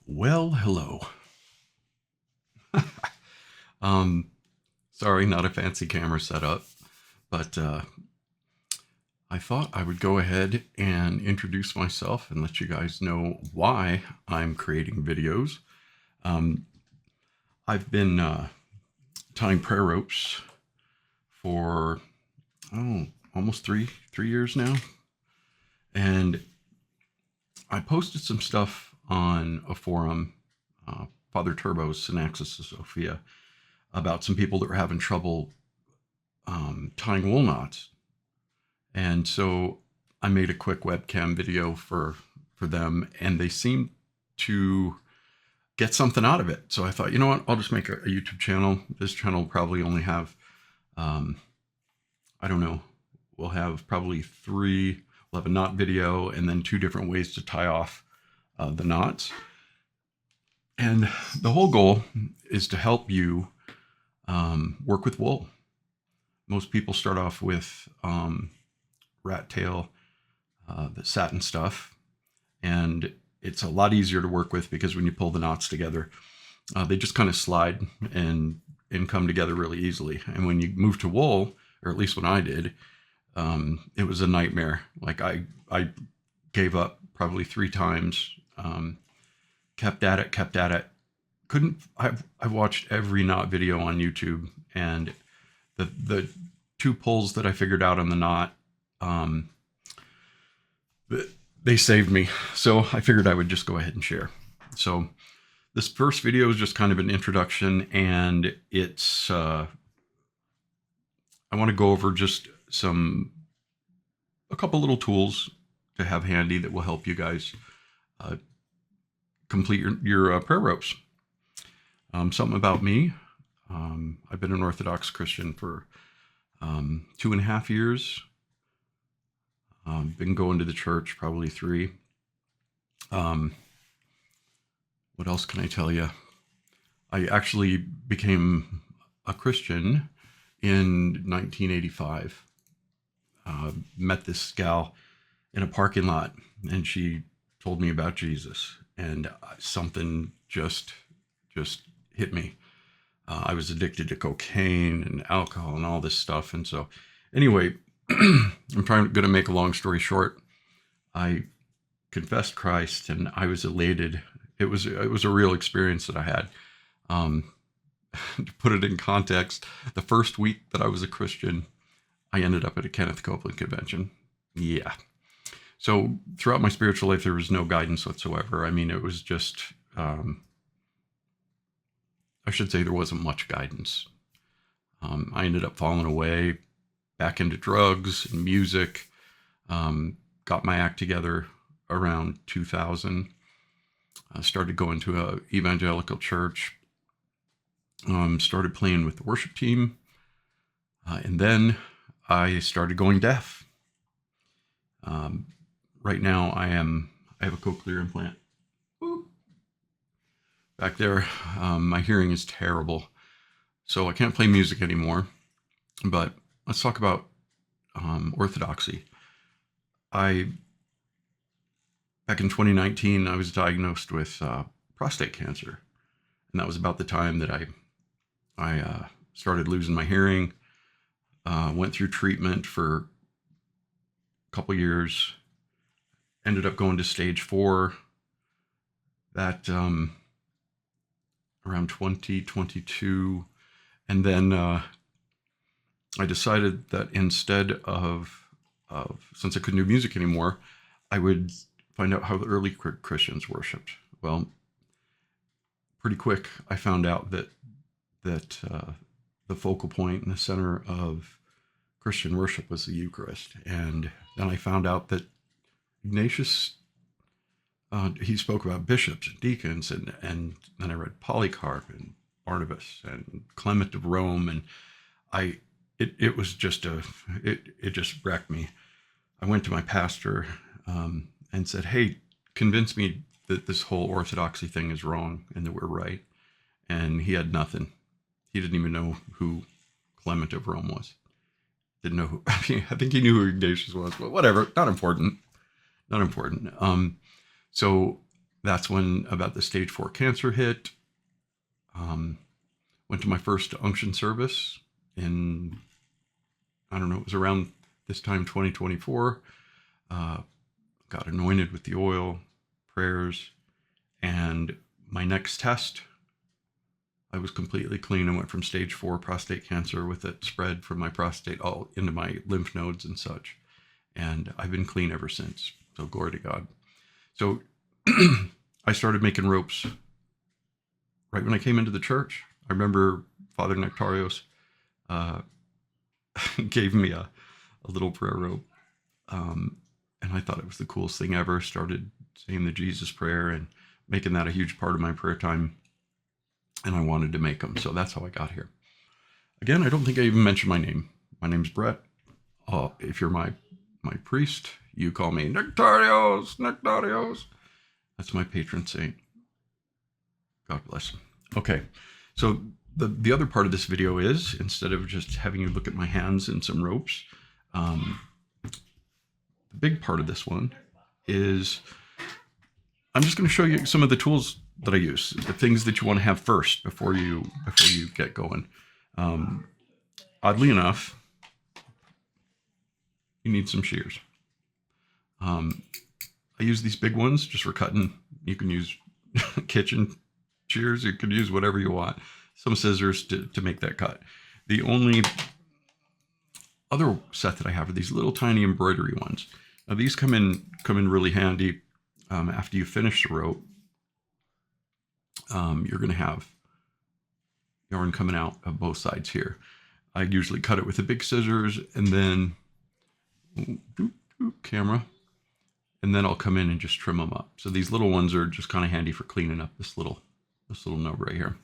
Well, hello. Um, Sorry, not a fancy camera setup, but I thought I would go ahead and introduce myself and let you guys know why I'm creating videos. Um, I've been tying prayer ropes for almost three years now, and I posted some stuff on a forum, Father Turbo's Synaxis of Sophia, about some people that were having trouble tying wool knots. And so I made a quick webcam video for them, and they seemed to get something out of it. So I thought, you know what, I'll just make a YouTube channel. This channel will probably only have, I don't know, we'll have probably three. We'll have a knot video and then two different ways to tie off the knots. And the whole goal is to help you work with wool. Most people start off with rat tail, the satin stuff, and it's a lot easier to work with because when you pull the knots together, they just kind of slide and come together really easily. And when you move to wool, or at least when I did, it was a nightmare. Like I gave up probably 3 times. Kept at it. I've watched every knot video on YouTube, and the 2 pulls that I figured out on the knot, they saved me. So I figured I would just go ahead and share. So this first video is just kind of an introduction, and it's I want to go over just a couple little tools to have handy that will help you guys complete your prayer ropes. Something about me. I've been an Orthodox Christian for 2.5 years. Been going to the church probably 3. What else can I tell you? I actually became a Christian in 1985. Met this gal in a parking lot, and she told me about Jesus, and something just hit me. I was addicted to cocaine and alcohol and all this stuff, and so anyway, I'm going to make a long story short. I confessed Christ, and I was elated. It was a real experience that I had. To put it in context, the first week that I was a Christian, I ended up at a Kenneth Copeland convention. Yeah. So throughout my spiritual life, there was no guidance whatsoever. I mean, it was just, I should say there wasn't much guidance. I ended up falling away back into drugs and music. Got my act together around 2000. Started going to a evangelical church. Started playing with the worship team. And then I started going deaf. Right now I have a cochlear implant. Boop. Back there, my hearing is terrible. So I can't play music anymore. But let's talk about orthodoxy. Back in 2019, I was diagnosed with prostate cancer. And that was about the time that I started losing my hearing. Went through treatment for a couple years. Ended up going to stage 4. That around 2022. And then I decided that instead of since I couldn't do music anymore, I would find out how the early Christians worshipped. Well, pretty quick, I found out that the focal point and the center of Christian worship was the Eucharist. And then I found out that Ignatius, he spoke about bishops and deacons, and then I read Polycarp and Barnabas and Clement of Rome, and it was just it just wrecked me. I went to my pastor and said, "Hey, convince me that this whole orthodoxy thing is wrong and that we're right." And he had nothing. He didn't even know who Clement of Rome was. Didn't know who. I think he knew who Ignatius was, but whatever. Not important. So that's when about the stage 4 cancer hit. Went to my first unction service in, I don't know, it was around this time, 2024. Got anointed with the oil, prayers, and my next test, I was completely clean. I went from stage 4 prostate cancer with it spread from my prostate all into my lymph nodes and such. And I've been clean ever since. So glory to God. So I started making ropes right when I came into the church. I remember Father Nectarios gave me a little prayer rope. And I thought it was the coolest thing ever. Started saying the Jesus prayer and making that a huge part of my prayer time. And I wanted to make them. So that's how I got here. Again, I don't think I even mentioned my name. My name's Brett. If you're my priest, you call me Nectarios, Nectarios. That's my patron saint. God bless him. Okay, so the other part of this video is, instead of just having you look at my hands and some ropes, the big part of this one is I'm just going to show you some of the tools that I use, the things that you want to have first before you get going. Oddly enough, you need some shears. I use these big ones just for cutting. You can use kitchen shears. You can use whatever you want. Some scissors to make that cut. The only other set that I have are these little tiny embroidery ones. Now these come in really handy after you finish the rope. You're going to have yarn coming out of both sides here. I usually cut it with the big scissors and then camera, and then I'll come in and just trim them up. So these little ones are just kind of handy for cleaning up this little nub right here.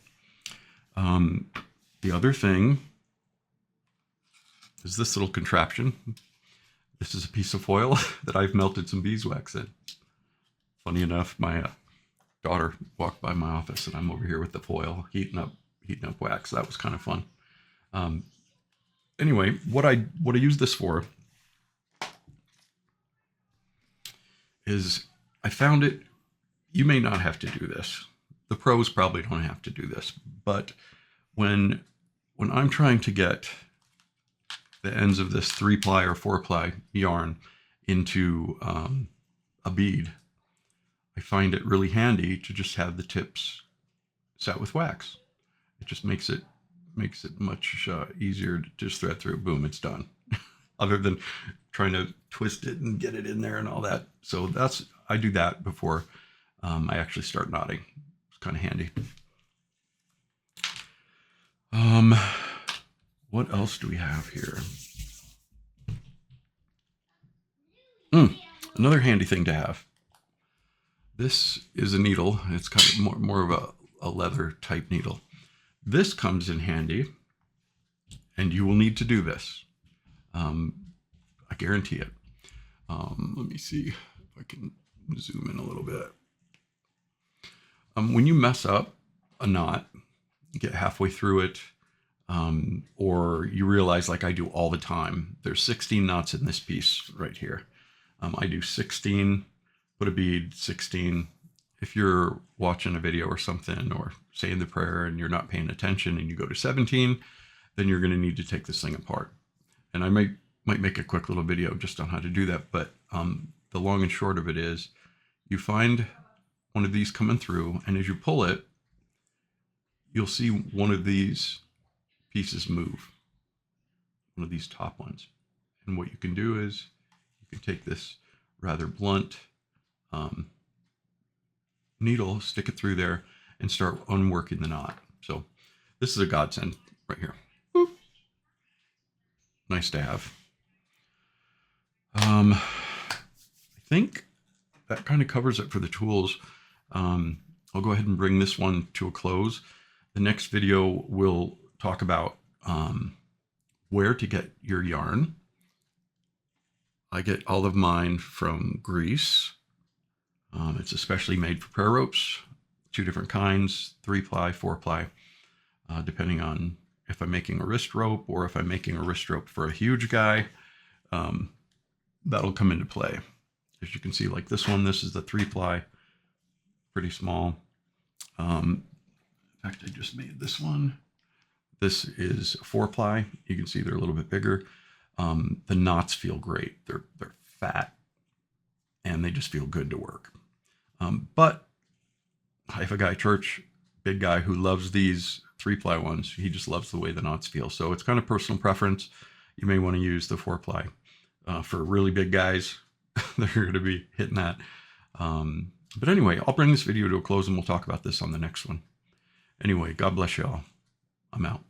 The other thing is this little contraption. This is a piece of foil that I've melted some beeswax in. Funny enough, my daughter walked by my office and I'm over here with the foil heating up wax. That was kind of fun. Anyway, what I use this for is I found it. You may not have to do this. The pros probably don't have to do this, but when I'm trying to get the ends of this 3-ply or 4-ply yarn into a bead, I find it really handy to just have the tips set with wax. It just makes it much easier to just thread through. Boom, it's done. Other than trying to twist it and get it in there and all that. So I do that before I actually start knotting. It's kind of handy. What else do we have here? Another handy thing to have. This is a needle. It's kind of more of a leather type needle. This comes in handy, and you will need to do this. I guarantee it. Let me see if I can zoom in a little bit. When you mess up a knot, get halfway through it, or you realize, like I do all the time, there's 16 knots in this piece right here. I do 16, put a bead, 16. If you're watching a video or something, or saying the prayer and you're not paying attention and you go to 17, then you're going to need to take this thing apart. And I might make a quick little video just on how to do that. But the long and short of it is, you find one of these coming through, and as you pull it, you'll see one of these pieces move, one of these top ones. And what you can do is you can take this rather blunt needle, stick it through there, and start unworking the knot. So this is a godsend right here. Boop. Nice to have. I think that kind of covers it for the tools. I'll go ahead and bring this one to a close. The next video will talk about where to get your yarn. I get all of mine from Greece. It's especially made for prayer ropes, 2 different kinds, 3-ply, 4-ply, depending on if I'm making a wrist rope or if I'm making a wrist rope for a huge guy. That'll come into play. As you can see, like this one, this is the 3-ply. pretty small. In fact, I just made this one. This is 4-ply. You can see they're a little bit bigger. The knots feel great. They're fat, and they just feel good to work. But I have a guy at church, big guy, who loves these 3-ply ones. He just loves the way the knots feel. So it's kind of personal preference. You may want to use the 4-ply. For really big guys, they're going to be hitting that. But anyway, I'll bring this video to a close, and we'll talk about this on the next one. Anyway, God bless y'all. I'm out.